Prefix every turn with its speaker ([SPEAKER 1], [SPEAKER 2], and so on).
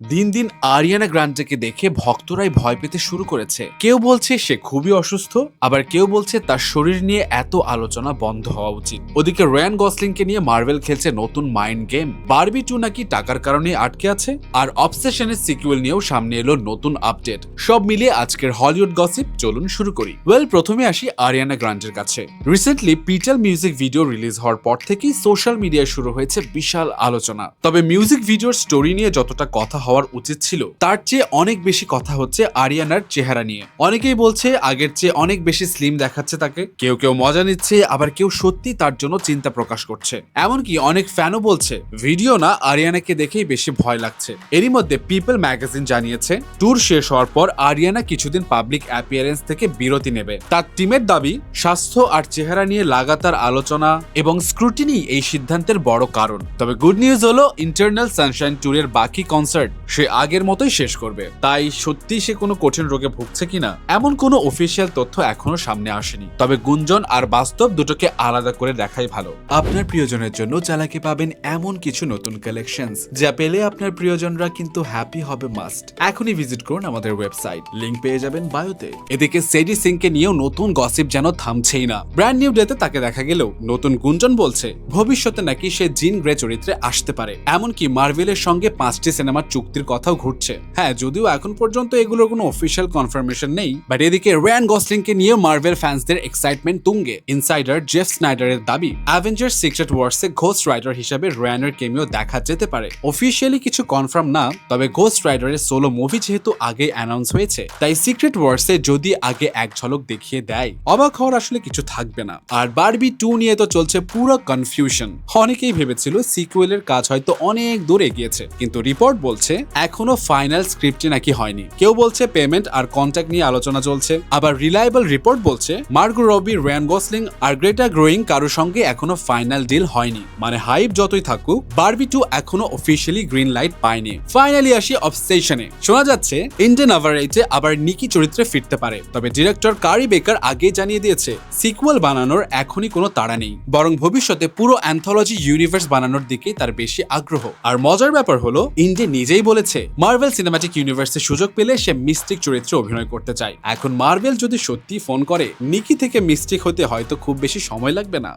[SPEAKER 1] দিন দিন আরিয়ানা গ্রান্ডেকে দেখে ভক্তরাই ভয় পেতে শুরু করেছে। কেউ বলছে সে খুবই অসুস্থ, আবার কেউ বলছে তার শরীর নিয়ে এত আলোচনা বন্ধ হওয়া উচিত। ওদিকে রায়ান গসলিংকে নিয়ে মার্ভেল খেলছে নতুন মাইন্ড গেম। বারবি 2 নাকি টাকার কারণে আটকে আছে, আর অবসেশনের সিকুয়েল নিয়েও সামনে এলো নতুন আপডেট। সব মিলিয়ে আজকের হলিউড গসিপ চলুন শুরু করি। প্রথমে আসি আরিয়ানা গ্রান্ডের কাছে। রিসেন্টলি পিটাল মিউজিক ভিডিও রিলিজ হওয়ার পর থেকেই সোশ্যাল মিডিয়ায় শুরু হয়েছে বিশাল আলোচনা। তবে মিউজিক ভিডিওর স্টোরি নিয়ে যতটা কথা হওয়ার উচিত ছিল, তার চেয়ে অনেক বেশি কথা হচ্ছে আরিয়ানার চেহারা নিয়ে। অনেকেই বলছে আগের চেয়ে অনেক বেশি স্লিম দেখাচ্ছে তাকে, কেউ কেউ মজা নিচ্ছে, আবার কেউ সত্যি তার জন্য চিন্তা প্রকাশ করছে। এমনকি অনেক ফ্যানও বলছে ভিডিও না, আরিয়ানাকে দেখেই বেশি ভয় লাগছে। এরই মধ্যে পিপল ম্যাগাজিন জানিয়েছে ট্যুর শেষ হওয়ার পর আরিয়ানা কিছুদিন পাবলিক অ্যাপিয়ারেন্স থেকে বিরতি নেবে। তার টিমের দাবি স্বাস্থ্য আর চেহারা নিয়ে লাগাতার আলোচনা এবং স্ক্রুটিনি এই সিদ্ধান্তের বড় কারণ। তবে গুড নিউজ হলো ইন্টারনাল সানশাইন ট্যুরের বাকি কনসার্ট সে আগের মতোই শেষ করবে। তাই সত্যি সে কোনো কঠিন রোগে ভুগছে কিনা এমন কোনো অফিসিয়াল তথ্য এখনো সামনে আসেনি। তবে গুঞ্জন আর বাস্তব দুটোকে আলাদা করে দেখাই ভালো। আপনার প্রিয়জনের জন্য চালাকি পাবেন এমন কিছু নতুন কালেকশনস যা পেলে আপনার প্রিয়জনরা কিন্তু হ্যাপি হবে মাস্ট। এখনই ভিজিট করুন আমাদের ওয়েবসাইট, লিংক পেয়ে যাবেন বায়োতে। এদিকে সেডি সিংকে নিয়েও নতুন গসিপ যেন থামছেই না। ব্র্যান্ড নিউ ডেতে তাকে দেখা গেলেও নতুন গুঞ্জন বলছে ভবিষ্যতে নাকি সে জিন গ্রে চরিত্রে আসতে পারে। এমনকি মার্ভেলের সঙ্গে 5টি সিনেমার চুক্তির কথাও ঘুরছে। হ্যাঁ, যদিও এখন পর্যন্ত এগুলোর কোনো অফিসিয়াল কনফার্মেশন নেই, বাট এদিকে রায়ান গসলিংকে নিয়ে মার্ভেল ফ্যান্সদের এক্সাইটমেন্ট তুঙ্গে। ইনসাইডার জেফ স্নাইডারের দাবি অ্যাভেঞ্জার্স সিক্রেট ওয়ার্সে ঘোস্ট রাইডার হিসেবে রায়ানের কেমিও দেখা যেতে পারে। অফিসিয়ালি কিছু কনফার্ম না, তবে ঘোস্ট রাইডারের সোলো মুভি যেহেতু আগে অ্যানাউন্স হয়েছে, তাই সিক্রেট ওয়ার্সে যদি আগে এক ঝলক দেখিয়ে দেয়, অবাক হওয়ার আসলে কিছু থাকবে না। আর বারবি 2 নিয়ে তো চলছে পুরো কনফিউশন। অনেকেই ভেবেছিল সিকুয়েলের কাজ হয়তো অনেক দূর এগিয়েছে, কিন্তু রিপোর্ট বলছে এখনো ফাইনাল স্ক্রিপ্টই নাকি হয়নি। কেউ বলছে পেমেন্ট আর কন্ট্যাক্ট নিয়ে আলোচনা চলছে, আবার রিলায়েবল রিপোর্ট বলছে মার্গো রবি, রায়ান গসলিং আর গ্রেটা গ্রোয়িং কারোর সঙ্গে এখনো ফাইনাল ডিল হয়নি। মানে হাইপ যতই থাকুক, বারবি 2 এখনো অফিসিয়ালি গ্রিন লাইট পায়নি। ফাইনালি আসি অবসেশনে। শোনা যাচ্ছে ইন্ডিয়ান আভারেজে আবার নিকি চরিত্রে ফিরতে পারে, তবে ডিরেক্টর কারি বেকার আগেই জানিয়ে দিয়েছে সিকুয়েল বানানোর এখনই কোনো তাড়া নেই, বরং ভবিষ্যতে পুরো অ্যান্থোলজি ইউনিভার্স বানানোর দিকেই তার বেশি আগ্রহ। আর মজার ব্যাপার হলো ইন্ডি নিজেই বলেছে মার্ভেল সিনেমাটিক ইউনিভার্সে সুযোগ পেলে সে মিস্টিক চরিত্রে অভিনয় করতে চায়। এখন মার্ভেল যদি সত্যি ফোন করে, নিকি থেকে মিস্টিক হতে হয়তো খুব বেশি সময় লাগবে না।